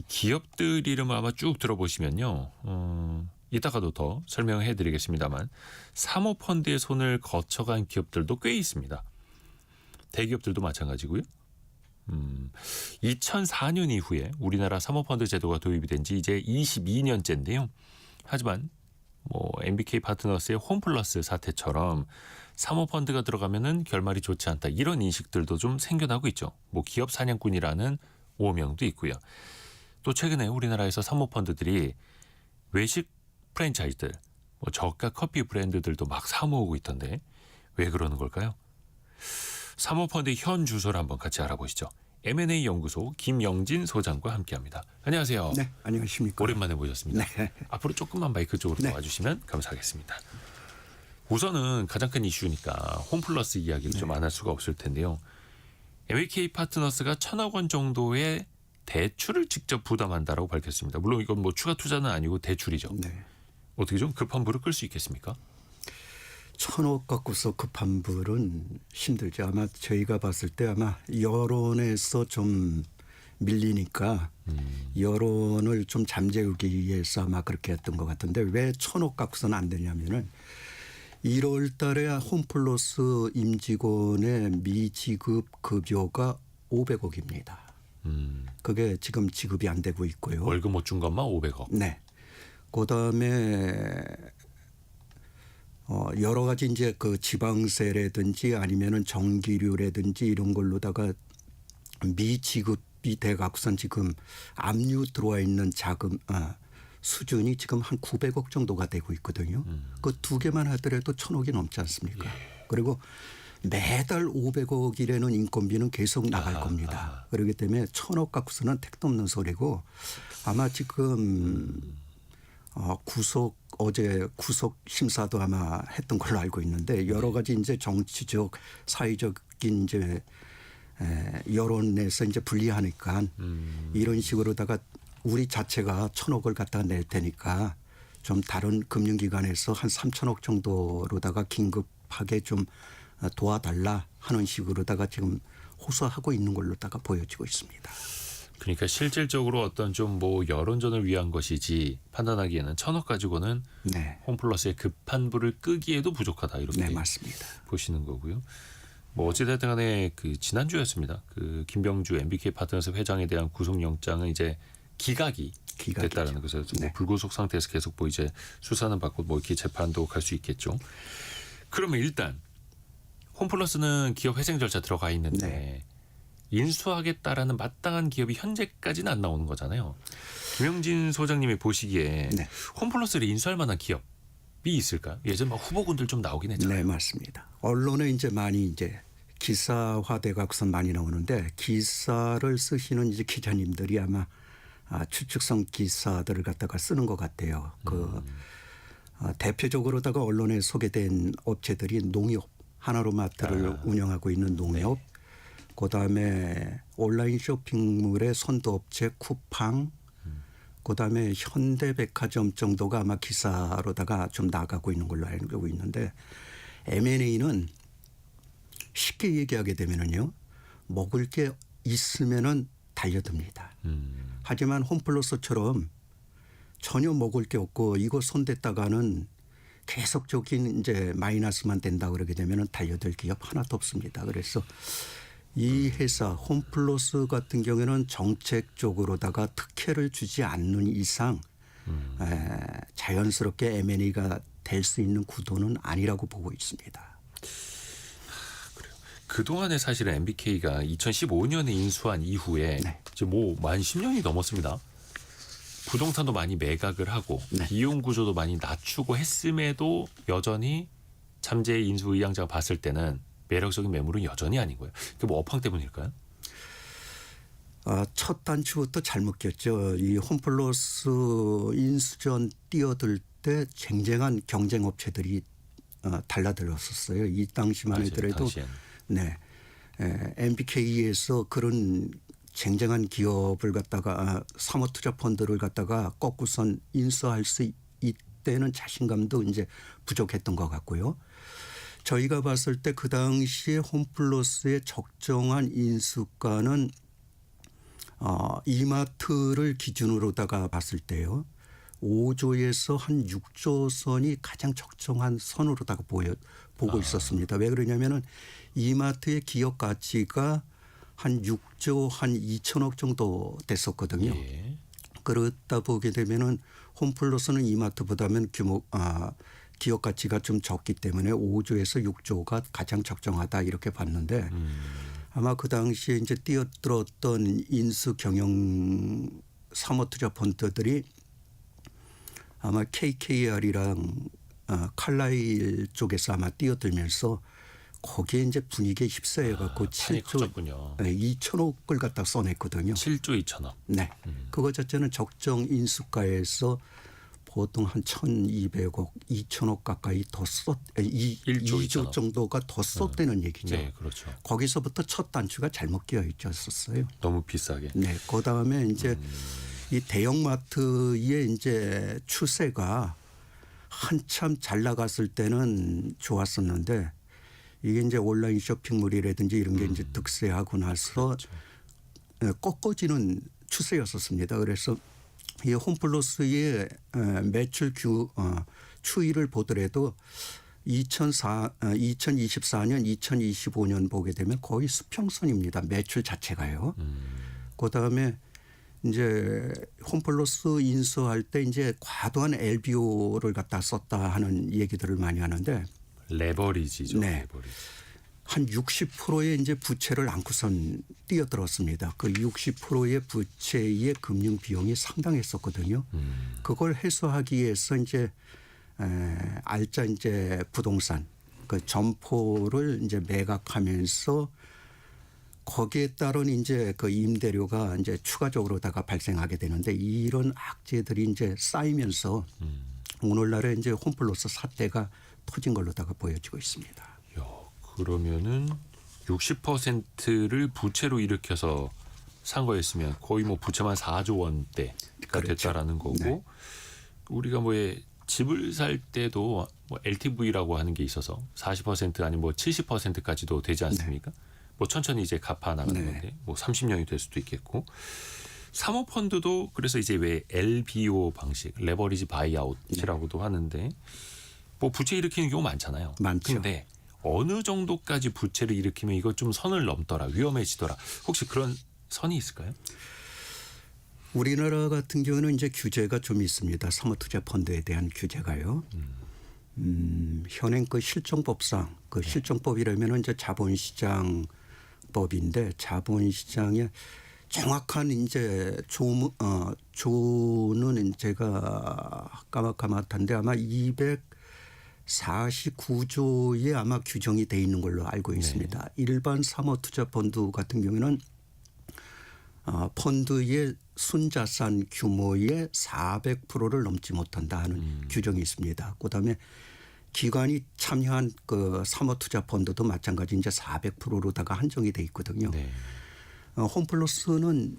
기업들 이름을 아마 쭉 들어보시면요. 이따가도 더 설명해 드리겠습니다만 사모펀드의 손을 거쳐간 기업들도 꽤 있습니다. 대기업들도 마찬가지고요. 2004년 이후에 우리나라 사모펀드 제도가 도입이 된 지 이제 22년째인데요. 하지만 MBK 파트너스의 홈플러스 사태처럼 사모펀드가 들어가면은 결말이 좋지 않다. 이런 인식들도 좀 생겨나고 있죠. 기업 사냥꾼이라는 오명도 있고요. 또 최근에 우리나라에서 사모펀드들이 외식 프랜차이즈들, 저가 커피 브랜드들도 막 사모으고 있던데 왜 그러는 걸까요? 사모펀드의 현 주소를 한번 같이 알아보시죠. M&A 연구소 김영진 소장과 함께합니다. 안녕하세요. 네, 안녕하십니까. 오랜만에 모셨습니다. 네. 앞으로 조금만 마이크 쪽으로 네. 와주시면 감사하겠습니다. 우선은 가장 큰 이슈니까 홈플러스 이야기를 좀 안 할 수가 없을 텐데요. MBK 파트너스가 1,000억 원 정도의 대출을 직접 부담한다라고 밝혔습니다. 물론 이건 추가 투자는 아니고 대출이죠. 네. 어떻게 좀 급한 불을 끌 수 있겠습니까? 1,000억 갖고서 급한 불은 힘들죠. 아마 저희가 봤을 때 아마 여론에서 좀 밀리니까 여론을 좀 잠재우기 위해서 아마 그렇게 했던 것 같은데 왜 1,000억 갖고서는 안 되냐면은 1월 달에 홈플러스 임직원의 미지급 급여가 500억입니다. 그게 지금 지급이 안 되고 있고요. 월급 못 준 것만 500억. 네. 그다음에 여러 가지 이제 그 지방세라든지 아니면은 전기료라든지 이런 걸로다가 미지급이 돼 갖고선 지금 압류 들어와 있는 자금 수준이 지금 한 900억 정도가 되고 있거든요. 그 두 개만 하더라도 1,000억이 넘지 않습니까? 그리고 매달 500억이라는 인건비는 계속 나갈 겁니다. 그렇기 때문에 1,000억 갖고서는 택도 없는 소리고 아마 지금 어제 구속 심사도 아마 했던 걸로 알고 있는데 여러 가지 이제 정치적 사회적인 이제 여론에서 이제 불리하니까 이런 식으로다가 우리 자체가 1,000억을 갖다가 낼 테니까 좀 다른 금융기관에서 한 3,000억 정도로다가 긴급하게 좀 도와달라 하는 식으로다가 지금 호소하고 있는 걸로다가 보여지고 있습니다. 그러니까 실질적으로 어떤 좀 여론전을 위한 것이지 판단하기에는 1,000억 가지고는 네. 홈플러스의 급한 불을 끄기에도 부족하다 이렇게 네, 맞습니다. 보시는 거고요. 어찌됐든 간에 지난주였습니다. 김병주 MBK 파트너스 회장에 대한 구속영장은 이제 기각이 됐다는 것에서 네. 불구속 상태에서 계속 이제 수사는 받고 이렇게 재판도 갈 수 있겠죠. 그러면 일단 홈플러스는 기업 회생 절차 들어가 있는데 네. 인수하겠다라는 마땅한 기업이 현재까지는 안 나오는 거잖아요. 김영진 소장님이 보시기에 네. 홈플러스를 인수할 만한 기업이 있을까요? 예전 후보군들 좀 나오긴 했잖아요. 네, 맞습니다. 언론에 이제 많이 이제 기사화돼 갖고서 많이 나오는데 기사를 쓰시는 이제 기자님들이 아마 추측성 기사들을 갖다가 쓰는 것 같아요. 대표적으로다가 언론에 소개된 업체들이 농협, 하나로마트를 운영하고 있는 농협, 네. 그다음에 온라인 쇼핑몰의 선도업체 쿠팡, 그다음에 현대백화점 정도가 아마 기사로다가 좀 나가고 있는 걸로 알고 있는데 M&A는 쉽게 얘기하게 되면은요 먹을 게 있으면은 달려듭니다. 하지만 홈플러스처럼 전혀 먹을 게 없고 이거 손댔다가는 계속적인 이제 마이너스만 된다 그러게 되면은 달려들 기업 하나도 없습니다. 그래서 이 회사 홈플러스 같은 경우에는 정책적으로다가 특혜를 주지 않는 이상 자연스럽게 M&A가 될 수 있는 구도는 아니라고 보고 있습니다. 그래요. 그동안에 사실은 MBK가 2015년에 인수한 이후에 네. 이제 만 10년이 넘었습니다. 부동산도 많이 매각을 하고 네. 비용 구조도 많이 낮추고 했음에도 여전히 잠재 인수 의향자가 봤을 때는 매력적인 매물은 여전히 아닌 거예요. 그게 업황 때문일까요? 첫 단추부터 잘못 꼈죠. 이 홈플러스 인수전 뛰어들 때 쟁쟁한 경쟁업체들이 달라들었었어요. 이 당시만 하더라도 네, MBK에서 그런 쟁쟁한 기업을 갖다가 사모투자펀드를 갖다가 꺾고선 인수할 수 있다는 자신감도 이제 부족했던 것 같고요. 저희가 봤을 때 그 당시에 홈플러스의 적정한 인수가는 이마트를 기준으로다가 봤을 때요. 5조에서 한 6조 선이 가장 적정한 선으로다가 보고 있었습니다. 왜 그러냐면은 이마트의 기업 가치가 한 6조 한 2천억 정도 됐었거든요. 예. 그렇다 보게 되면은 홈플러스는 이마트보다는 기업 가치가 좀 적기 때문에 5조에서 6조가 가장 적정하다 이렇게 봤는데 아마 그 당시에 이제 뛰어들었던 인수 경영 사모투자 펀드들이 아마 KKR이랑 칼라일 쪽에서 아마 뛰어들면서 거기에 이제 분위기에 휩싸여 갖고 판이 7조 커졌군요. 2천억을 갖다 써냈거든요. 7조 2천억. 네. 그거 자체는 적정 인수가에서 보통 한 1,200억, 2천억 가까이 더 1조 2조 정도가 더 썼다는 얘기죠. 네, 그렇죠. 거기서부터 첫 단추가 잘못 끼어 있었어요. 너무 비싸게. 네. 그다음에 이제 이 대형마트의 이제 추세가 한참 잘 나갔을 때는 좋았었는데 이게 이제 온라인 쇼핑몰이라든지 이런 게 이제 득세하고 나서 꺾어지는 추세였었습니다. 그래서 이 홈플러스의 매출 추이를 보더라도 2024년, 2025년 보게 되면 거의 수평선입니다. 매출 자체가요. 그다음에 이제 홈플러스 인수할 때 이제 과도한 LBO를 갖다 썼다 하는 얘기들을 많이 하는데 레버리지죠. 네. 레버리지. 한 60%의 이제 부채를 안고선 뛰어들었습니다. 그 60%의 부채의 금융 비용이 상당했었거든요. 그걸 해소하기 위해서 이제 알짜 이제 부동산 그 점포를 이제 매각하면서 거기에 따른 이제 그 임대료가 이제 추가적으로다가 발생하게 되는데 이런 악재들이 이제 쌓이면서 오늘날의 이제 홈플러스 사태가 터진 걸로다가 보여지고 있습니다. 야, 그러면은 60%를 부채로 일으켜서 산 거였으면 거의 뭐 부채만 4조 원대가 그렇죠. 됐다라는 거고 네. 우리가 뭐 집을 살 때도 뭐 LTV라고 하는 게 있어서 40% 아니면 뭐 70%까지도 되지 않습니까? 뭐 천천히 이제 갚아 나가는 네. 건데 뭐 30년이 될 수도 있겠고 사모펀드도 그래서 이제 왜 LBO 방식 레버리지 바이아웃이라고도 하는데 뭐 부채 일으키는 경우 많잖아요. 많죠. 근데 어느 정도까지 부채를 일으키면 이거 좀 선을 넘더라 위험해지더라. 혹시 그런 선이 있을까요? 우리나라 같은 경우는 이제 규제가 좀 있습니다. 사모투자 펀드에 대한 규제가요. 현행 그 실정법상 그 실정법이라면 이제 자본시장법인데 자본시장에 정확한 이제 조는 제가 까맣까맣한데 아마 249조에 아마 규정이 돼 있는 걸로 알고 있습니다. 일반 사모투자 펀드 같은 경우는 펀드의 순자산 규모의 400%를 넘지 못한다 하는 규정이 있습니다. 그다음에 기관이 참여한 그 사모투자 펀드도 마찬가지 이제 400%로다가 한정이 돼 있거든요. 네. 홈플러스는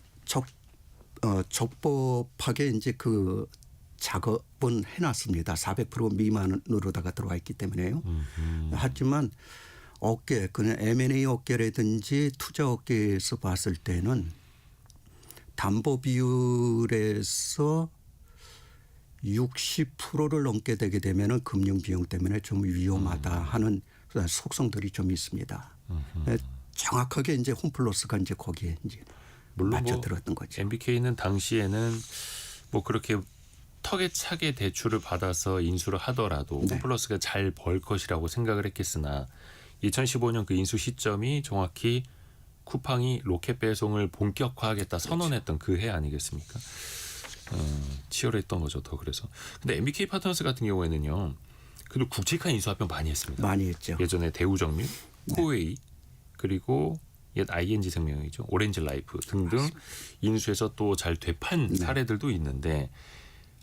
적법하게 이제 그 작업은 해놨습니다. 400% 미만으로다가 들어와 있기 때문에요. 하지만 업계, 그냥 M&A 업계라든지 투자 업계에서 봤을 때는 담보 비율에서 60%를 넘게 되게 되면은 금융 비용 때문에 좀 위험하다 하는 속성들이 좀 있습니다. 정확하게 이제 홈플러스가 이제 거기에 이제 물론 맞춰 뭐 들었던 거죠. MBK는 당시에는 뭐 그렇게 턱에 차게 대출을 받아서 인수를 하더라도 네. 홈플러스가 잘 벌 것이라고 생각을 했겠으나 2015년 그 인수 시점이 정확히 쿠팡이 로켓 배송을 본격화하겠다 선언했던 그 해 아니겠습니까? 치열했던 거죠. 더 그래서. 근데 MBK 파트너스 같은 경우에는요. 그래도 굵직한 인수합병 많이 했습니다. 많이 했죠. 예전에 대우정밀, 코웨이 그리고 옛 ING 생명이죠. 오렌지 라이프 등등 맞습니다. 인수해서 또 잘 되판 사례들도 있는데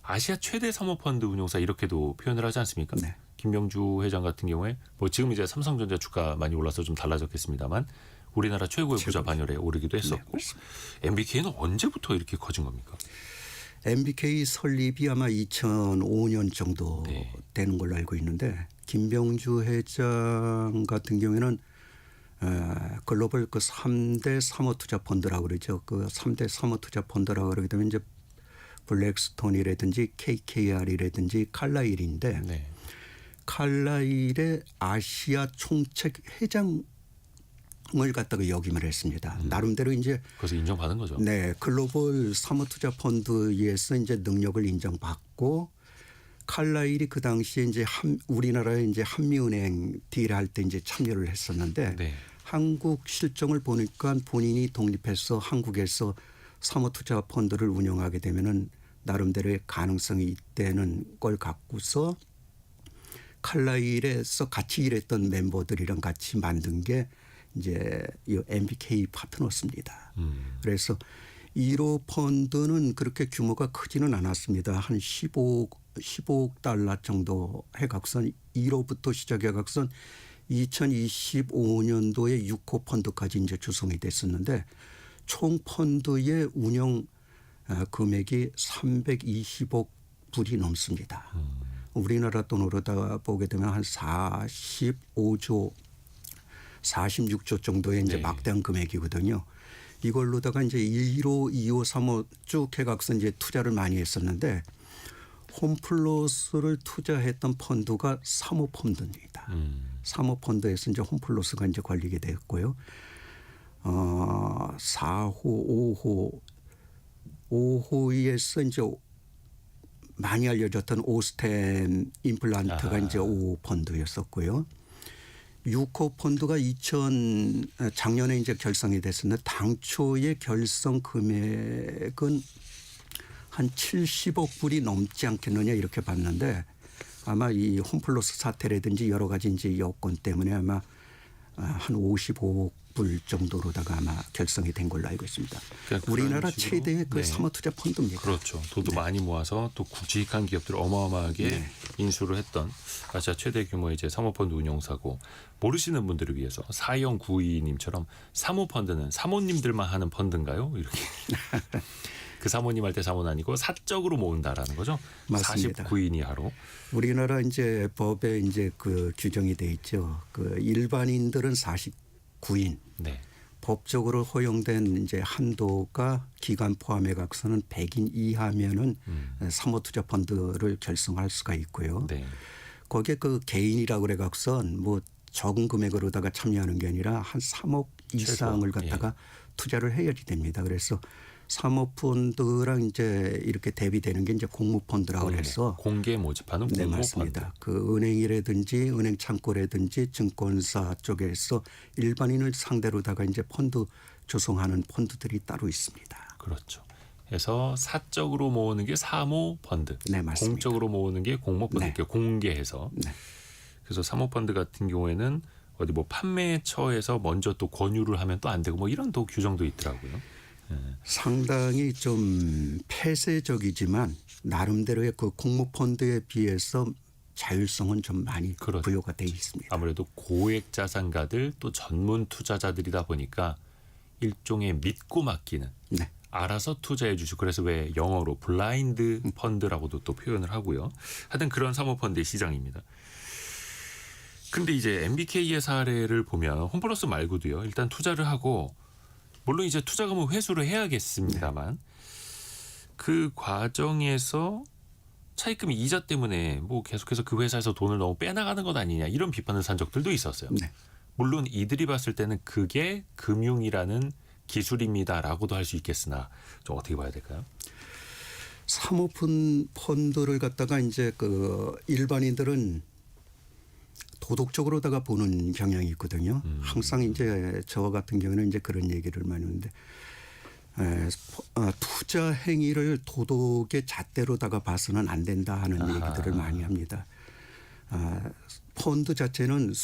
아시아 최대 사모펀드 운용사 이렇게도 표현을 하지 않습니까? 네. 김명주 회장 같은 경우에 뭐 지금 이제 삼성전자 주가 많이 올라서 좀 달라졌겠습니다만 우리나라 최고의 부자 반열에 오르기도 했었고 MBK는 언제부터 이렇게 커진 겁니까? MBK 설립이 아마 2005년 정도 되는 걸로 알고 있는데 김병주 회장 같은 경우에는 글로벌 그 3대 사모투자 펀드라고 그러죠. 그 3대 사모투자 펀드라고 그러게 되면 이제 블랙스톤이라든지 KKR이라든지 칼라일인데 네. 칼라일의 아시아 총책 회장을 갖다가 역임을 했습니다. 나름대로 이제 그래서 인정받은 거죠. 네, 글로벌 사모투자 펀드에서 이제 능력을 인정받고 칼라일이 그 당시에 이제 우리나라의 이제 한미은행 딜할 때 이제 참여를 했었는데 네. 한국 실정을 보니까 본인이 독립해서 한국에서 사모투자 펀드를 운영하게 되면은 나름대로의 가능성이 있다는 걸 갖고서 칼라일에서 같이 일했던 멤버들이랑 같이 만든 게 이제 이 MBK 파트너스입니다. 그래서 1호 펀드는 그렇게 규모가 크지는 않았습니다. 한 15억 달러 정도 해각선 1호부터 시작해각선 2025년도에 6호 펀드까지 이제 조성이 됐었는데 총 펀드의 운영 금액이 320억 불이 넘습니다. 우리나라 돈으로다 보게 되면 한 46조 정도의 이제 네. 막대한 금액이거든요. 이걸로다가 이제 1호, 2호, 3호 쭉 해각선 이제 투자를 많이 했었는데 홈플러스를 투자했던 펀드가 3호 펀드입니다. 3호 펀드에서 이제 홈플러스가 이제 걸리게 되었고요. 4호, 5호에서 이제 많이 알려졌던 오스템 임플란트가 이제 5호 펀드였었고요. 6호 펀드가 작년에 이제 결성이 됐었는데 당초의 결성 금액은 한 70억 불이 넘지 않겠느냐 이렇게 봤는데 아마 이 홈플러스 사태라든지 여러 가지 이제 여건 때문에 아마 한 55억 불 정도로다가 아마 결성이 된 걸로 알고 있습니다. 그러니까 우리나라 식으로, 최대의 그 네. 사모투자 펀드입니다. 그렇죠. 돈도 네. 많이 모아서 또 굵직한 기업들을 어마어마하게 네. 인수를 했던 아시아 최대 규모의 이제 사모펀드 운용사고 모르시는 분들을 위해서 4092님처럼 사모펀드는 사모님들만 하는 펀드인가요? 이렇게. 그 사모님 할 때 사모는 아니고 사적으로 모은다라는 거죠. 맞습니다. 49인 이하로. 우리나라 이제 법에 이제 그 규정이 돼 있죠. 그 일반인들은 49인. 네. 법적으로 허용된 이제 한도가 기간 포함해 각서는 100인 이하면은 사모투자 펀드를 결성할 수가 있고요. 네. 거기에 그 개인이라고 그래 각선 뭐 적은 금액으로다가 참여하는 게 아니라 한 3억 이상을 갖다가 투자를 해야지 됩니다. 그래서 사모펀드랑 이제 이렇게 대비되는 게 이제 공모펀드라고 해서 공개 모집하는 네, 공모펀드. 맞습니다. 그 은행이라든지 은행 창구라든지 증권사 쪽에서 일반인을 상대로다가 이제 펀드 조성하는 펀드들이 따로 있습니다. 그렇죠. 그래서 사적으로 모으는 게 사모펀드, 네, 맞습니다. 공적으로 모으는 게 공모펀드, 네. 이렇게 공개해서. 네. 그래서 사모펀드 같은 경우에는 어디 뭐 판매처에서 먼저 또 권유를 하면 또 안 되고 뭐 이런 또 규정도 있더라고요. 상당히 좀 폐쇄적이지만 나름대로의 그 공모펀드에 비해서 자율성은 좀 많이 그렇죠. 부여가 돼 있습니다. 아무래도 고액 자산가들 또 전문 투자자들이다 보니까 일종의 믿고 맡기는 네. 알아서 투자해 주시고 그래서 왜 영어로 블라인드 펀드라고도 또 표현을 하고요. 하여튼 그런 사모펀드의 시장입니다. 근데 이제 MBK의 사례를 보면 홈플러스 말고도요. 일단 투자를 하고 물론 이제 투자금은 회수를 해야겠습니다만 그 과정에서 차입금 이자 때문에 뭐 계속해서 그 회사에서 돈을 너무 빼나가는 것 아니냐 이런 비판을 산 적들도 있었어요. 네. 물론 이들이 봤을 때는 그게 금융이라는 기술입니다라고도 할 수 있겠으나 좀 어떻게 봐야 될까요? 사모펀드를 갖다가 이제 그 일반인들은 도덕적으로다가 보는 경향이 있거든요. 항상 이제 저 같은 경우는 이제 그런 얘기를 많이 하는데 투자 행위를 도덕의 잣대로다가 봐서는 안 된다 하는 얘기들을 많이 합니다. 펀드 자체는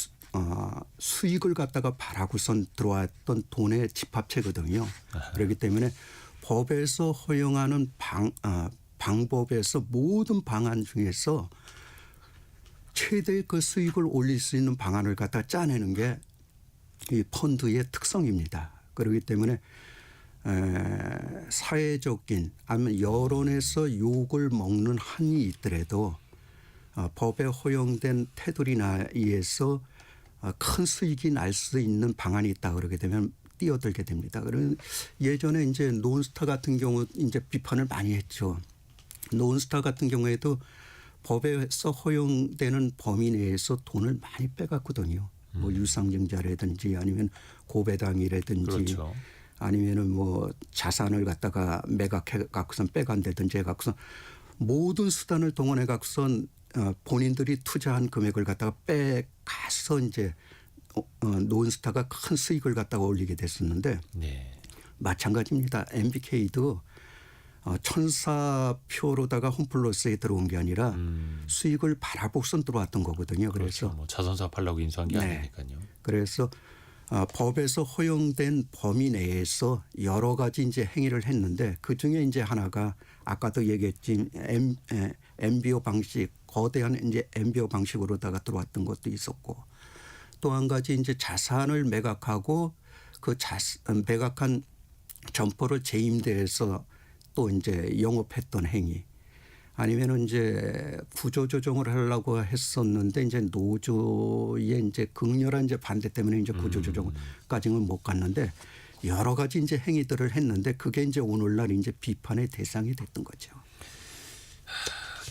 수익을 갖다가 바라고선 들어왔던 돈의 집합체거든요. 그렇기 때문에 법에서 허용하는 방법에서 모든 방안 중에서 최대의 그 수익을 올릴 수 있는 방안을 갖다 짜내는 게 이 펀드의 특성입니다. 그렇기 때문에 사회적인 아니면 여론에서 욕을 먹는 한이 있더라도 법에 허용된 테두리나 의해서 큰 수익이 날 수 있는 방안이 있다 그러게 되면 뛰어들게 됩니다. 그런 예전에 이제 논스타 같은 경우 이제 비판을 많이 했죠. 논스타 같은 경우에도 법에서 허용되는 범위 내에서 돈을 많이 빼갔거든요. 뭐 유상증자라든지 아니면 고배당이라든지 그렇죠. 아니면은 뭐 자산을 갖다가 매각해 갖고선 빼간다든지 해 갖고선 모든 수단을 동원해 갖고선 본인들이 투자한 금액을 갖다가 빼가서 이제 논스타가 큰 수익을 갖다가 올리게 됐었는데 네. 마찬가지입니다. MBK도 1,004표로다가 홈플러스에 들어온 게 아니라 수익을 바라보선 들어왔던 거거든요. 그렇죠. 그래서 뭐 자선사 팔라고 인수한 게 네. 아니니까요. 그래서 법에서 허용된 범위 내에서 여러 가지 이제 행위를 했는데 그 중에 이제 하나가 아까도 얘기했지 MBO 방식 거대한 이제 MBO 방식으로다가 들어왔던 것도 있었고 또 한 가지 이제 자산을 매각하고 그 매각한 점포를 재임대해서 또 이제 영업했던 행위 아니면은 이제 구조조정을 하려고 했었는데 이제 노조의 이제 극렬한 이제 반대 때문에 이제 구조조정까지는 못 갔는데 여러 가지 이제 행위들을 했는데 그게 이제 오늘날 이제 비판의 대상이 됐던 거죠.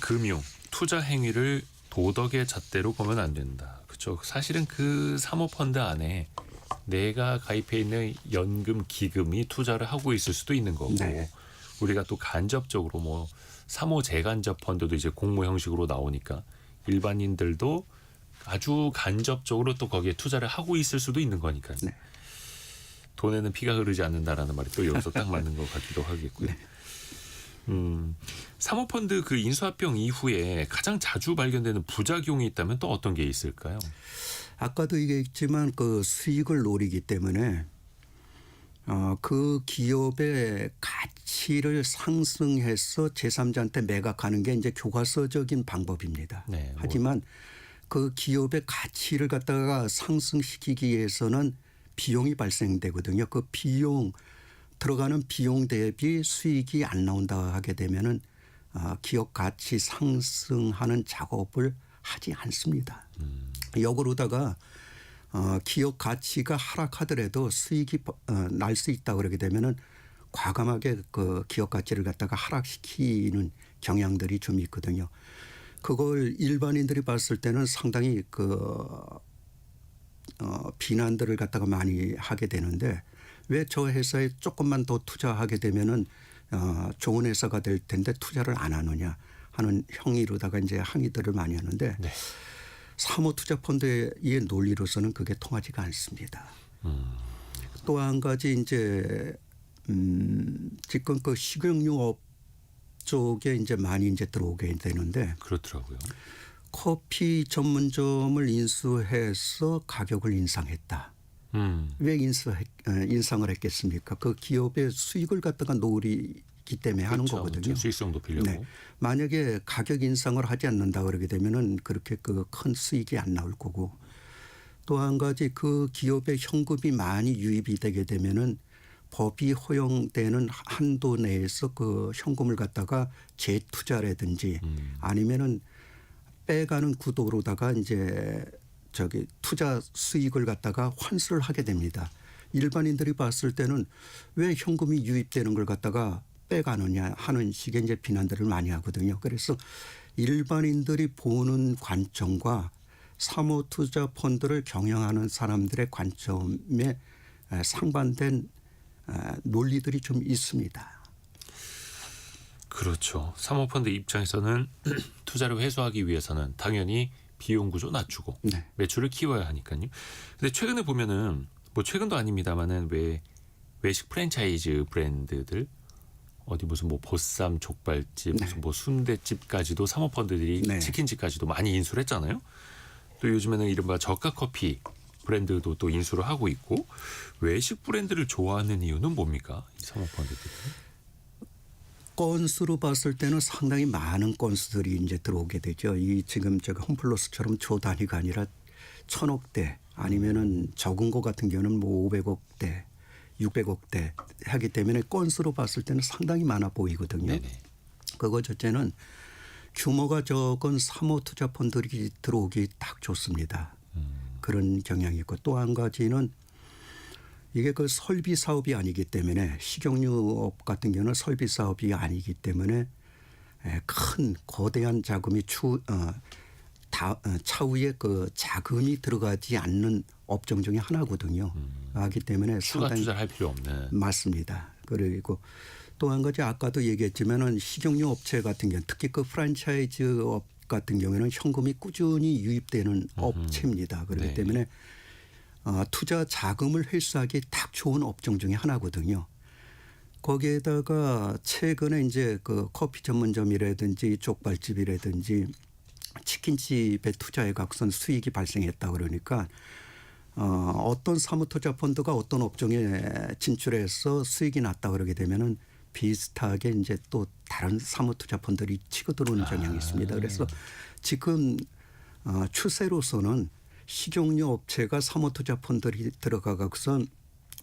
금융 투자 행위를 도덕의 잣대로 보면 안 된다. 그렇죠. 사실은 그 사모펀드 안에 내가 가입해 있는 연금 기금이 투자를 하고 있을 수도 있는 거고 네. 우리가 또 간접적으로 뭐 사모 재간접 펀드도 이제 공모 형식으로 나오니까 일반인들도 아주 간접적으로 또 거기에 투자를 하고 있을 수도 있는 거니까요. 네. 돈에는 피가 흐르지 않는다라는 말이 또 여기서 딱 맞는 것 같기도 하겠고요. 네. 사모펀드 그 인수합병 이후에 가장 자주 발견되는 부작용이 있다면 또 어떤 게 있을까요? 아까도 얘기했지만 그 수익을 노리기 때문에 그 기업의 가치를 상승해서 제3자한테 매각하는 게 이제 교과서적인 방법입니다. 네, 하지만 그 기업의 가치를 갖다가 상승시키기 위해서는 비용이 발생되거든요. 그 비용 들어가는 비용 대비 수익이 안 나온다 하게 되면은 기업 가치 상승하는 작업을 하지 않습니다. 역으로다가 기업 가치가 하락하더라도 수익이 날 수 있다 그러게 되면은 과감하게 그 기업 가치를 갖다가 하락시키는 경향들이 좀 있거든요. 그걸 일반인들이 봤을 때는 상당히 비난들을 갖다가 많이 하게 되는데 왜 저 회사에 조금만 더 투자하게 되면은 좋은 회사가 될 텐데 투자를 안 하느냐 하는 형의로다가 이제 항의들을 많이 하는데 네. 사모투자펀드의 논리로서는 그게 통하지가 않습니다. 또 한 가지 이제 지금 그 식용유업 쪽에 이제 많이 이제 들어오게 되는데 그렇더라고요. 커피 전문점을 인수해서 가격을 인상했다. 왜 인상을 했겠습니까? 그 기업의 수익을 갖다가 노리기 때문에 하는 그렇죠. 거거든요. 수익성 높이려고. 네. 만약에 가격 인상을 하지 않는다 그러게 되면은 그렇게 그 큰 수익이 안 나올 거고 또 한 가지 그 기업의 현금이 많이 유입이 되게 되면은 법이 허용되는 한도 내에서 그 현금을 갖다가 재투자라든지 아니면은 빼가는 구도로다가 이제 투자 수익을 갖다가 환수를 하게 됩니다. 일반인들이 봤을 때는 왜 현금이 유입되는 걸 갖다가 빼가느냐 하는 식의 이제 비난들을 많이 하거든요. 그래서 일반인들이 보는 관점과 사모투자펀드를 경영하는 사람들의 관점에 상반된 논리들이 좀 있습니다. 그렇죠. 사모펀드 입장에서는 투자를 회수하기 위해서는 당연히 비용 구조 낮추고 네. 매출을 키워야 하니까요. 근데 최근에 보면은 뭐 최근도 아닙니다만은 왜 외식 프랜차이즈 브랜드들 어디 무슨 뭐 보쌈 족발집 네. 무슨 뭐 순대집까지도 사모펀드들이 네. 치킨집까지도 많이 인수를 했잖아요. 또 요즘에는 이른바 저가 커피 브랜드도 또 인수를 하고 있고 외식 브랜드를 좋아하는 이유는 뭡니까? 이 사모펀드들이. 건수로 봤을 때는 상당히 많은 건수들이 이제 들어오게 되죠. 이 지금 제가 홈플러스처럼 조 단위가 아니라 1,000억대 아니면은 적은 거 같은 경우는 뭐 500억대, 600억대 하기 때문에 건수로 봤을 때는 상당히 많아 보이거든요. 네네. 그거 첫째는 규모가 적은 사모투자펀드들이 들어오기 딱 좋습니다. 그런 경향이 있고 또 한 가지는 이게 그 설비 사업이 아니기 때문에 식용유업 같은 경우는 설비 사업이 아니기 때문에 큰 거대한 자금이 차후에 그 자금이 들어가지 않는 업종 중에 하나거든요. 하기 때문에 추가 상당히 투자를 할 필요 없는. 맞습니다. 그리고 또 한 가지 아까도 얘기했지만은 식용유 업체 같은 경우 특히 그 프랜차이즈 업 같은 경우에는 현금이 꾸준히 유입되는 업체입니다. 그렇기 네. 때문에 투자 자금을 회수하기 딱 좋은 업종 중에 하나거든요. 거기에다가 최근에 이제 그 커피 전문점이라든지 족발집이라든지 치킨집에 투자해 갖고선 수익이 발생했다 그러니까 어떤 사무투자펀드가 어떤 업종에 진출해서 수익이 났다 그러게 되면은 비슷하게 이제 또 다른 사무투자펀드들이 치고 들어오는 경향이 있습니다. 그래서 지금 추세로서는 식용유 업체가 사무투자펀드들이 들어가고선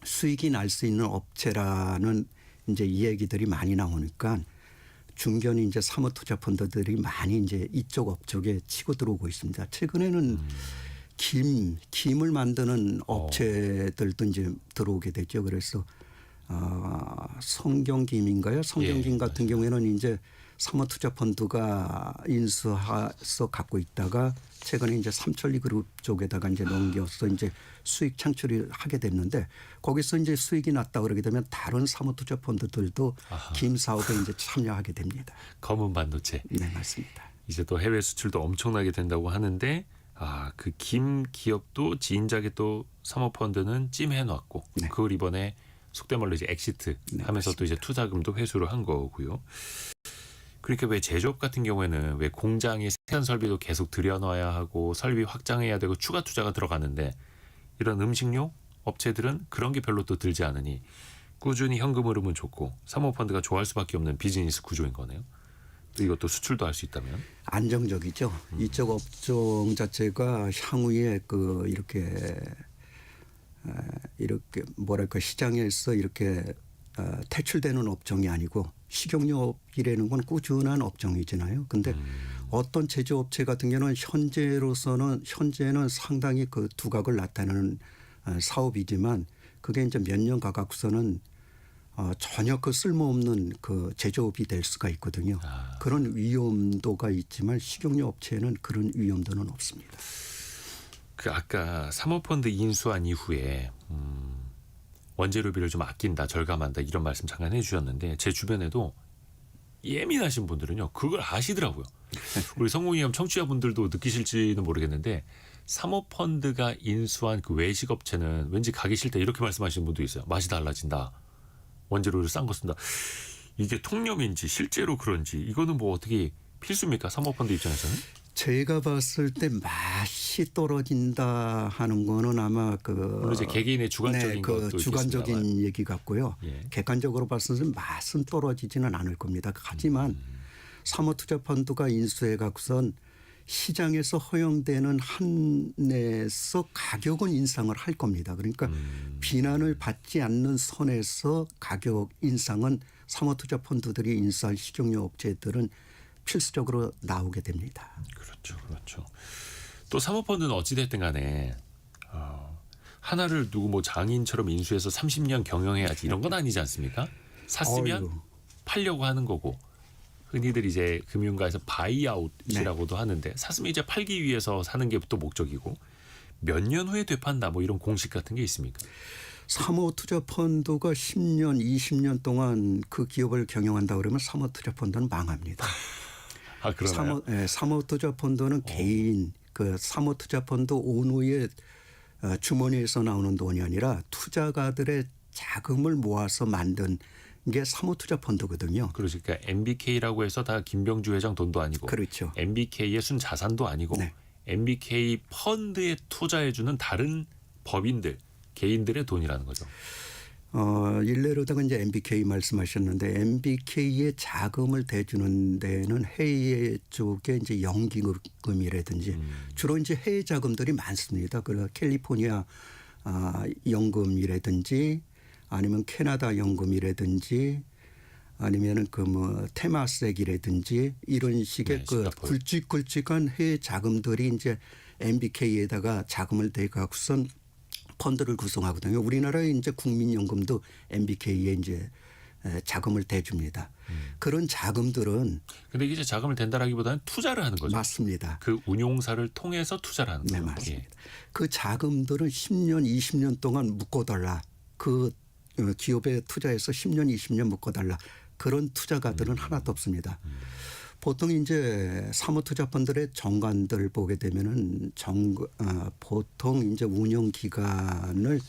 수익이 날 수 있는 업체라는 이제 이야기들이 많이 나오니까 중견 이제 사무투자펀드들이 많이 이제 이쪽 업종에 치고 들어오고 있습니다. 최근에는 김을 만드는 업체들도 이제 들어오게 됐죠. 그래서 성경김인가요? 성경김 예, 같은 경우에는 이제 사모투자펀드가 인수해서 갖고 있다가 최근에 이제 삼천리 그룹 쪽에다가 이제 넘겨서 이제 수익 창출을 하게 됐는데 거기서 이제 수익이 났다 그러게 되면 다른 사모투자펀드들도 김 사업에 이제 참여하게 됩니다. 검은 반도체. 네, 맞습니다. 이제 또 해외 수출도 엄청나게 된다고 하는데 그 김 기업도 지인작에 또 사모펀드는 찜해 놨고 네. 그걸 이번에 속된 말로 이제 엑시트 하면서 또 이제 투자금도 회수를 한 거고요. 그렇게 왜 제조업 같은 경우에는 왜 공장에 생산 설비도 계속 들여놔야 하고 설비 확장해야 되고 추가 투자가 들어가는데 이런 음식료 업체들은 그런 게 별로 또 들지 않으니 꾸준히 현금 흐름은 좋고 사모펀드가 좋아할 수밖에 없는 비즈니스 구조인 거네요. 또 이것도 수출도 할 수 있다면 안정적이죠. 이쪽 업종 자체가 향후에 그 이렇게 뭐랄까 시장에서 이렇게 퇴출되는 업종이 아니고 식용유업이라는 건 꾸준한 업종이잖아요. 근데 어떤 제조업체 같은 경우는 현재는 상당히 그 두각을 나타내는 사업이지만 그게 이제 몇 년 가갖고서는 전혀 그 쓸모없는 그 제조업이 될 수가 있거든요. 그런 위험도가 있지만 식용유 업체는 그런 위험도는 없습니다. 그 아까 사모펀드 인수한 이후에 원재료비를 좀 아낀다, 절감한다 이런 말씀 잠깐 해주셨는데 제 주변에도 예민하신 분들은요 그걸 아시더라고요. 우리 성공이형 청취자분들도 느끼실지는 모르겠는데 사모펀드가 인수한 그 외식업체는 왠지 가기 싫다 이렇게 말씀하시는 분도 있어요. 맛이 달라진다. 원재료를 싼 거 쓴다. 이게 통념인지 실제로 그런지 이거는 뭐 어떻게 필수입니까? 사모펀드 입장에서는? 제가 봤을 때 맛이 떨어진다 하는 거는 아마 물론 이제 개개인의 주관적인 것도 주관적인 있겠습니다만. 얘기 같고요. 예. 객관적으로 봤을 때 맛은 떨어지지는 않을 겁니다. 하지만 사모투자펀드가 인수해 갖고선 시장에서 허용되는 한에서 가격은 인상을 할 겁니다. 그러니까 비난을 받지 않는 선에서 가격 인상은 사모투자펀드들이 인수할 식용유 업체들은 필수적으로 나오게 됩니다. 그렇죠. 또 사모펀드는 어찌됐든 간에 하나를 누구 뭐 장인처럼 인수해서 30년 경영해야지 이런 건 아니지 않습니까? 샀으면 어이구. 팔려고 하는 거고 흔히들 이제 금융가에서 바이아웃이라고도 하는데 샀으면 이제 팔기 위해서 사는 게 또 목적이고 몇 년 후에 되판다 뭐 이런 공식 같은 게 있습니까? 사모투자펀드가 10년, 20년 동안 그 기업을 경영한다 그러면 사모투자펀드는 망합니다. 그러나요? 사모투자펀드는 개인 그 사모투자펀드 오너의 주머니에서 나오는 돈이 아니라 투자가들의 자금을 모아서 만든 게 사모투자펀드거든요. 그러니까 MBK라고 해서 다 김병주 회장 돈도 아니고 그렇죠. MBK의 순 자산도 아니고 네. MBK 펀드에 투자해주는 다른 법인들, 개인들의 돈이라는 거죠. 일례로다가 이제 MBK 말씀하셨는데 MBK의 자금을 대주는 데는 해외 쪽에 이제 연기금이라든지 주로 이제 해외 자금들이 많습니다. 그 캘리포니아 연금이라든지 아니면 캐나다 연금이라든지 아니면은 그 뭐 테마색이라든지 이런 식의 네, 그 싱가포르. 굵직굵직한 해외 자금들이 이제 MBK에다가 자금을 대갖고선 펀드를 구성하거든요. 우리나라의 이제 국민연금도 MBK에 이제 자금을 대줍니다. 그런 자금들은 근데 이제 자금을 댄다라기보다는 투자를 하는 거죠. 맞습니다. 그 운용사를 통해서 투자를 하는 네, 거예요. 맞습니다. 예. 그 자금들은 10년, 20년 동안 묶어달라. 그 기업에 투자해서 10년, 20년 묶어달라. 그런 투자가들은 하나도 없습니다. 보통 이제 사모투자펀드의 정관들 보게 되면은 보통 이제 운영 기간을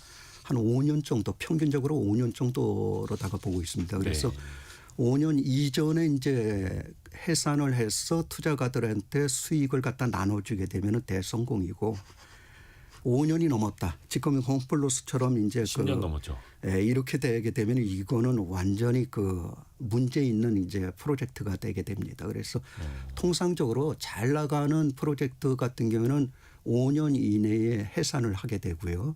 한 5년 정도, 평균적으로 5년 정도로다가 보고 있습니다. 그래서 네. 5년 이전에 이제 해산을 해서 투자가들한테 수익을 갖다 나눠주게 되면은 대성공이고 5년이 넘었다. 지금 홈플러스처럼 이제 10년 넘었죠. 이렇게 되게 되면 이거는 완전히 그 문제 있는 이제 프로젝트가 되게 됩니다. 그래서 통상적으로 잘 나가는 프로젝트 같은 경우는 5년 이내에 해산을 하게 되고요.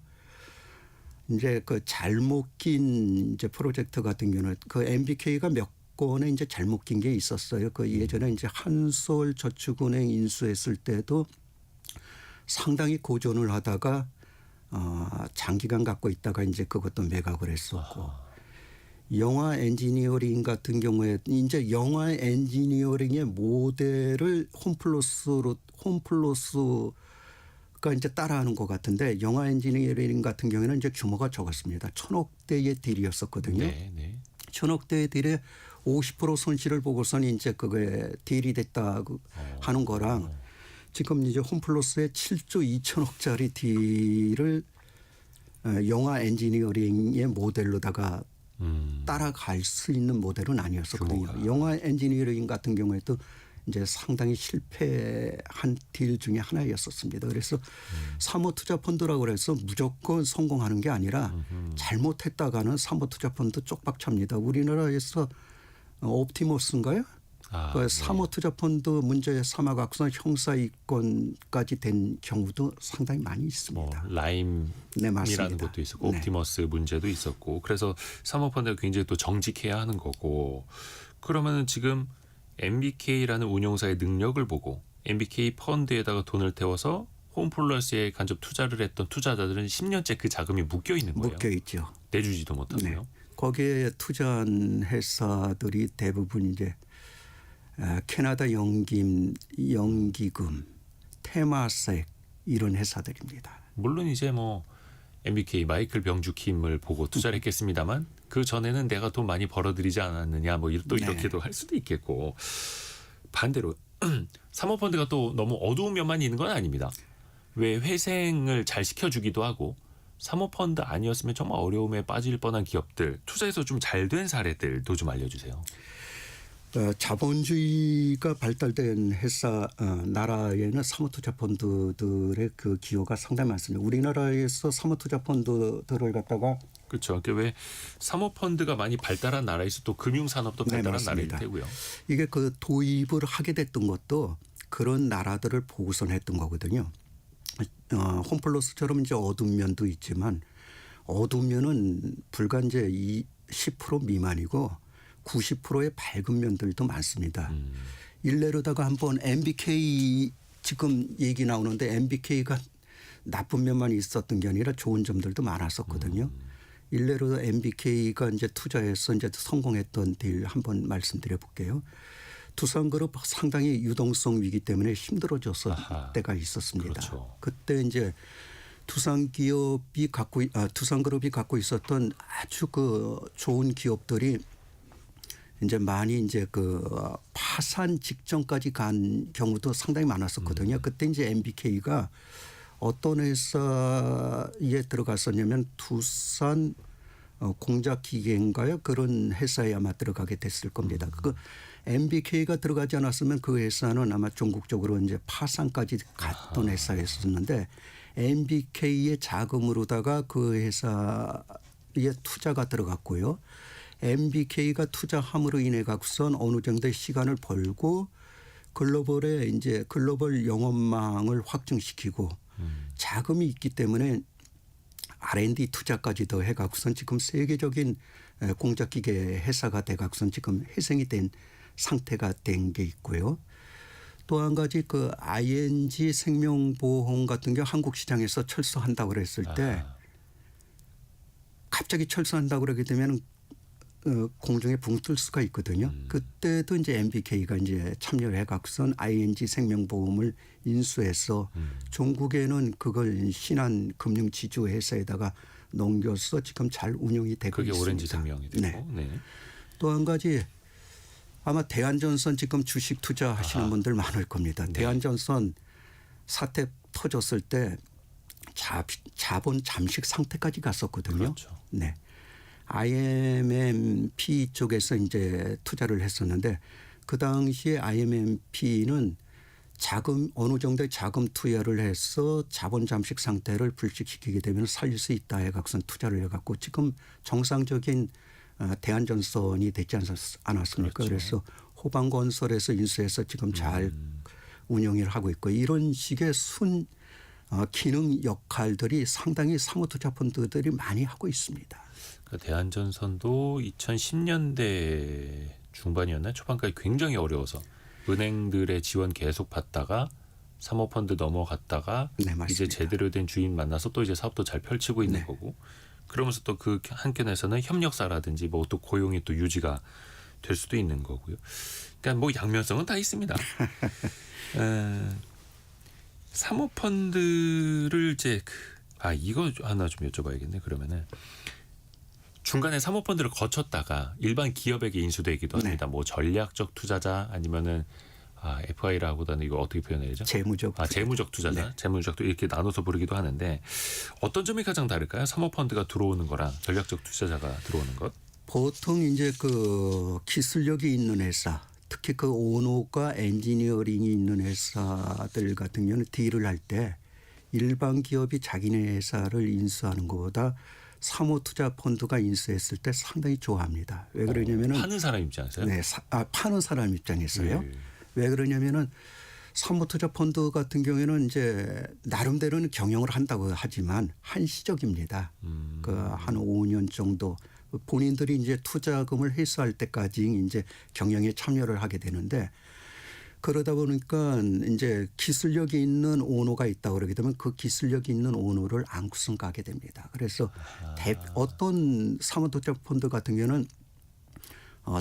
이제 그 잘못 낀 이제 프로젝트 같은 경우는 그 MBK가 몇 건에 이제 잘못 낀 게 있었어요. 그 예전에 이제 한솔저축은행 인수했을 때도 상당히 고전을 하다가 장기간 갖고 있다가 이제 그것도 매각을 했었고 영화 엔지니어링 같은 경우에 이제 영화 엔지니어링의 모델을 홈플러스가 이제 따라하는 것 같은데 영화 엔지니어링 같은 경우에는 이제 규모가 적었습니다. 1,000억대의 딜이었었거든요. 네, 네. 1,000억대의 딜에 50% 손실을 보고선 이제 그게 딜이 됐다고 하는 거랑 지금 이제 홈플러스의 7조 2천억짜리 딜을 영화 엔지니어링의 모델로다가 따라갈 수 있는 모델은 아니었었거든요. 규모가. 영화 엔지니어링 같은 경우에도 이제 상당히 실패한 딜 중에 하나였었습니다. 그래서 사모투자펀드라고 해서 무조건 성공하는 게 아니라 잘못했다가는 사모투자펀드 쪽박찹니다. 우리나라에서 옵티머스인가요? 그 네. 사모투자펀드 문제 삼아갖고서 형사이권까지 된 경우도 상당히 많이 뭐 있습니다. 라임이라는 네, 맞습니다. 것도 있었고 네. 옵티머스 문제도 있었고 그래서 사모펀드가 굉장히 또 정직해야 하는 거고 그러면은 지금 MBK라는 운용사의 능력을 보고 MBK 펀드에다가 돈을 태워서 홈플러스에 간접 투자를 했던 투자자들은 10년째 그 자금이 묶여 있는 거예요. 묶여 있죠. 내주지도 못하고요. 네. 거기에 투자한 회사들이 대부분 이제 캐나다 연기금, 테마색 이런 회사들입니다. 물론 이제 뭐 MBK 마이클 병주킴을 보고 투자를 했겠습니다만 그 전에는 내가 돈 많이 벌어들이지 않았느냐 뭐 또 네. 이렇게도 할 수도 있겠고 반대로 사모펀드가 또 너무 어두운 면만 있는 건 아닙니다. 왜 회생을 잘 시켜주기도 하고 사모펀드 아니었으면 정말 어려움에 빠질 뻔한 기업들 투자에서 좀 잘 된 사례들도 좀 알려주세요. 자본주의가 발달된 회사 나라에는 사모투자펀드들의 그 기여가 상당히 많습니다. 우리나라에서 사모투자펀드들을 갖다가 그렇죠. 왜 사모펀드가 많이 발달한 나라에서 또 금융산업도 네, 발달한 나라일 맞습니다. 테고요. 이게 그 도입을 하게 됐던 것도 그런 나라들을 보고선 했던 거거든요. 홈플러스처럼 이제 어두운 면도 있지만 어두운 면은 불과 이제 10% 미만이고 90%의 밝은 면들도 많습니다. 일례로다가 한번 MBK 지금 얘기 나오는데 MBK가 나쁜 면만 있었던 게 아니라 좋은 점들도 많았었거든요. 일례로 MBK가 이제 투자해서 이제 성공했던 딜 한번 말씀드려 볼게요. 두산그룹 상당히 유동성 위기 때문에 힘들어졌을 아하. 때가 있었습니다. 그렇죠. 그때 이제 두산그룹이 갖고 있었던 아주 그 좋은 기업들이 이제 많이 이제 그 파산 직전까지 간 경우도 상당히 많았었거든요. 그때 이제 MBK가 어떤 회사에 들어갔었냐면 두산 공작기계인가요? 그런 회사에 아마 들어가게 됐을 겁니다. 그 MBK가 들어가지 않았으면 그 회사는 아마 전국적으로 이제 파산까지 갔던 회사였었는데 MBK의 자금으로다가 그 회사에 투자가 들어갔고요. MBK가 투자함으로 인해 갖고선 어느 정도의 시간을 벌고 글로벌의 이제 글로벌 영업망을 확증시키고 자금이 있기 때문에 R&D 투자까지도 해갖고선 지금 세계적인 공작기계 회사가 돼갖고선 지금 회생이 된 상태가 된 게 있고요. 또 한 가지 그 ING 생명보험 같은 경우 한국 시장에서 철수한다고 그랬을 때 갑자기 철수한다고 그러게 되면 공중에 붕 뜰 수가 있거든요. 그때도 이제 MBK가 이제 참여해 갖고선 ING 생명보험을 인수해서 종국에는 그걸 신한 금융 지주 회사에다가 넘겨서 지금 잘 운영이 되고 그게 있습니다. 오렌지 생명이 되고. 네. 네. 또 한 가지 아마 대한전선 지금 주식 투자하시는 분들 많을 겁니다. 네. 대한전선 사태 터졌을 때 자본 잠식 상태까지 갔었거든요. 그렇죠. 네. IMMP 쪽에서 이제 투자를 했었는데 그 당시에 IMMP는 자금 어느 정도의 자금 투여를 해서 자본 잠식 상태를 불식시키게 되면 살릴 수 있다 해갖고선 투자를 해갖고 지금 정상적인 대한전선이 되지 않았습니까? 그렇죠. 그래서 호방건설에서 인수해서 지금 잘 운영을 하고 있고 이런 식의 기능 역할들이 상당히 사모투자펀드들이 많이 하고 있습니다. 그러니까 대한전선도 2010년대 중반이었나요? 초반까지 굉장히 어려워서 은행들의 지원 계속 받다가 사모펀드 넘어갔다가 네, 맞습니다. 이제 제대로 된 주인 만나서 또 이제 사업도 잘 펼치고 있는 네. 거고 그러면서 또 그 한켠에서는 협력사라든지 뭐 또 고용이 또 유지가 될 수도 있는 거고요. 그러니까 뭐 양면성은 다 있습니다. 사모펀드를 이제 이거 하나 좀 여쭤봐야겠네. 그러면은 중간에 사모펀드를 거쳤다가 일반 기업에게 인수되기도 네. 합니다. 뭐 전략적 투자자 아니면은 FI라고보다는 이거 어떻게 표현해야 되죠? 재무적 투자. 재무적 투자자, 네. 재무적도 이렇게 나눠서 부르기도 하는데 어떤 점이 가장 다를까요? 사모펀드가 들어오는 거랑 전략적 투자자가 들어오는 것? 보통 이제 그 기술력이 있는 회사, 특히 그 오너가 엔지니어링이 있는 회사들 같은 경우는 딜을 할 때 일반 기업이 자기네 회사를 인수하는 것보다 사모투자펀드가 인수했을 때 상당히 좋아합니다. 왜 그러냐면은 파는 사람 입장에서요? 네, 파는 사람 입장에서요. 네. 왜 그러냐면은 사모투자펀드 같은 경우에는 이제 나름대로는 경영을 한다고 하지만 한시적입니다. 그 한 5년 정도 본인들이 이제 투자금을 회수할 때까지 이제 경영에 참여를 하게 되는데 그러다 보니까 이제 기술력이 있는 오너가 있다고 그러게 되면 그 기술력이 있는 오너를 안고선 가게 됩니다. 그래서 어떤 사모투자펀드 같은 경우는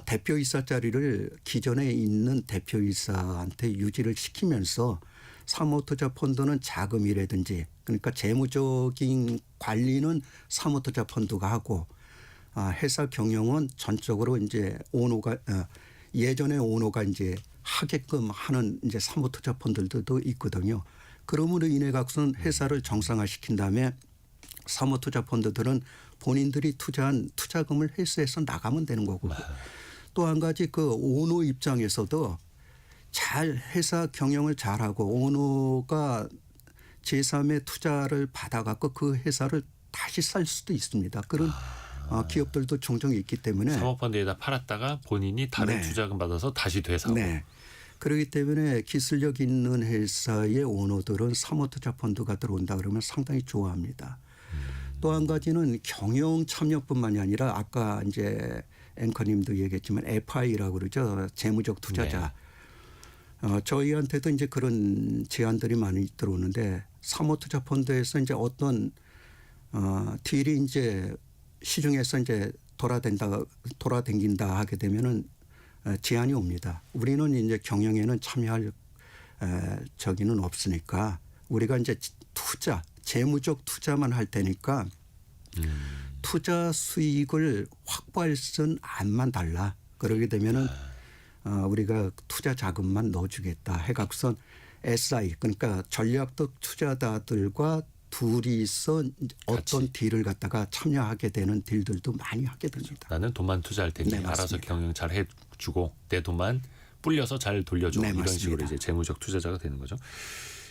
대표이사 자리를 기존에 있는 대표이사한테 유지를 시키면서 사모투자펀드는 자금이라든지 그러니까 재무적인 관리는 사모투자펀드가 하고 회사 경영은 전적으로 이제 오너가 예전에 오너가 이제 하게끔 하는 이제 사모투자펀드들도 있거든요. 그러므로 인해 갖고선 회사를 정상화시킨 다음에 사모투자펀드들은 본인들이 투자한 투자금을 회수해서 나가면 되는 거고 또 한 가지 그 오너 입장에서도 잘 회사 경영을 잘하고 오너가 제3의 투자를 받아갖고 그 회사를 다시 살 수도 있습니다. 그런 기업들도 종종 있기 때문에 사모펀드에다 팔았다가 본인이 다른 네. 투자금 받아서 다시 되사고. 네. 그렇기 때문에 기술력 있는 회사의 오너들은 사모투자펀드가 들어온다 그러면 상당히 좋아합니다. 또 한 가지는 경영 참여뿐만이 아니라 아까 이제 앵커님도 얘기했지만 FI라고 그러죠. 재무적 투자자. 저희한테도 이제 그런 제안들이 많이 들어오는데 사모투자펀드에서 이제 어떤 딜이 이제 시중에서 이제 돌아다닌다 하게 되면은 제안이 옵니다. 우리는 이제 경영에는 참여할 저기는 없으니까 우리가 이제 재무적 투자만 할 테니까 투자 수익을 확보할 수는 안만 달라. 그러게 되면은 우리가 투자 자금만 넣어주겠다 해갖고선 SI 그러니까 전략적 투자자들과 둘이서 어떤 딜을 갖다가 참여하게 되는 딜들도 많이 하게 됩니다. 나는 돈만 투자할 테니 네, 알아서 맞습니다. 경영 잘 해주고 내 돈만 불려서 잘 돌려줘. 네, 이런 맞습니다. 식으로 이제 재무적 투자자가 되는 거죠.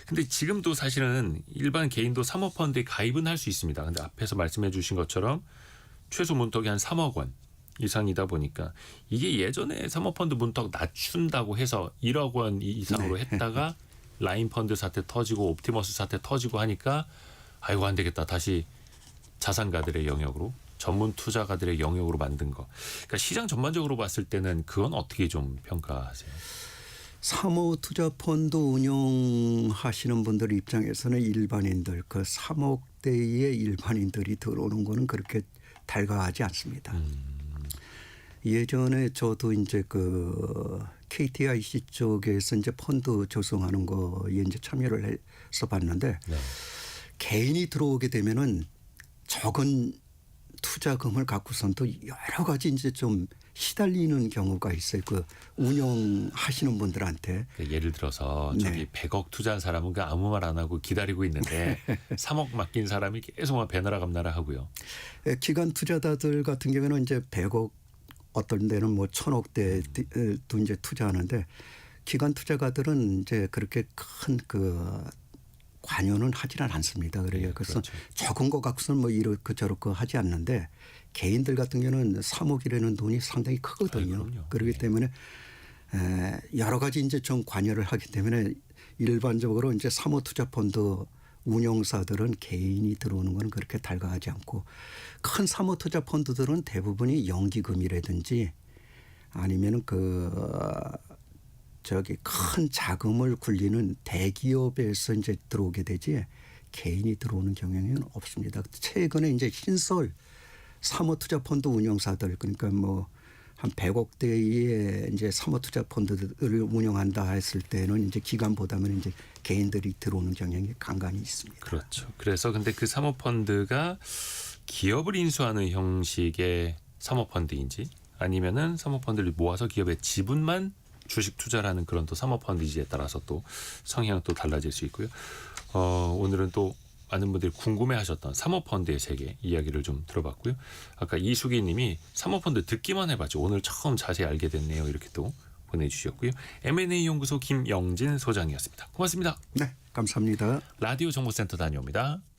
근데 지금도 사실은 일반 개인도 사모펀드에 가입은 할 수 있습니다. 근데 앞에서 말씀해 주신 것처럼 최소 문턱이 한 3억 원 이상이다 보니까 이게 예전에 사모펀드 문턱 낮춘다고 해서 1억 원 이상으로 네. 했다가 라인펀드 사태 터지고 옵티머스 사태 터지고 하니까 아이고 안 되겠다. 다시 자산가들의 영역으로 전문 투자가들의 영역으로 만든 거. 그러니까 시장 전반적으로 봤을 때는 그건 어떻게 좀 평가하세요? 사모투자펀드 운영하시는 분들 입장에서는 일반인들 그 3억대의 일반인들이 들어오는 거는 그렇게 달가하지 않습니다. 예전에 저도 이제 그 KTIC 쪽에서 이제 펀드 조성하는 거에 이제 참여를 해서 봤는데 네. 개인이 개인이 들어오게 되면은 적은 투자금을 갖고선도 여러 가지 이제 좀 시달리는 경우가 있어요. 그 운영하시는 분들한테. 그러니까 예를 들어서 저기 네. 100억 투자한 사람은 그 아무 말 안 하고 기다리고 있는데 3억 맡긴 사람이 계속 막 배나라 감나라 하고요. 기관 투자자들 같은 경우는 이제 100억 어떤 데는 뭐 1000억대도 이제 투자하는데 기관 투자가들은 이제 그렇게 큰 그 관여는 하지는 않습니다. 그래요. 그래서 그렇죠. 적은 거 갖고서는 뭐 이렇게 저렇게 하지 않는데 개인들 같은 경우는 3억이라는 돈이 상당히 크거든요. 그럼요. 그렇기 네. 때문에 여러 가지 이제 좀 관여를 하기 때문에 일반적으로 이제 사모투자펀드 운용사들은 개인이 들어오는 건 그렇게 달가하지 않고 큰 사모투자펀드들은 대부분이 연기금이라든지 아니면은 그 저기 큰 자금을 굴리는 대기업에서 이제 들어오게 되지 개인이 들어오는 경향은 없습니다. 최근에 이제 신설 사모투자펀드 운용사들 그러니까 뭐 한 100억대의 이제 사모투자펀드를 운영한다 했을 때는 이제 기관보다는 이제 개인들이 들어오는 경향이 간간히 있습니다. 그렇죠. 그래서 근데 그 사모펀드가 기업을 인수하는 형식의 사모펀드인지 아니면은 사모펀드를 모아서 기업의 지분만 주식 투자를 하는 그런 또 사모펀드인지에 따라서 또 성향은 또 달라질 수 있고요. 오늘은 또 많은 분들이 궁금해하셨던 사모펀드의 세계 이야기를 좀 들어봤고요. 아까 이수기 님이 사모펀드 듣기만 해봤죠. 오늘 처음 자세히 알게 됐네요. 이렇게 또 보내주셨고요. M&A 연구소 김영진 소장이었습니다. 고맙습니다. 네, 감사합니다. 라디오 정보센터 다녀옵니다.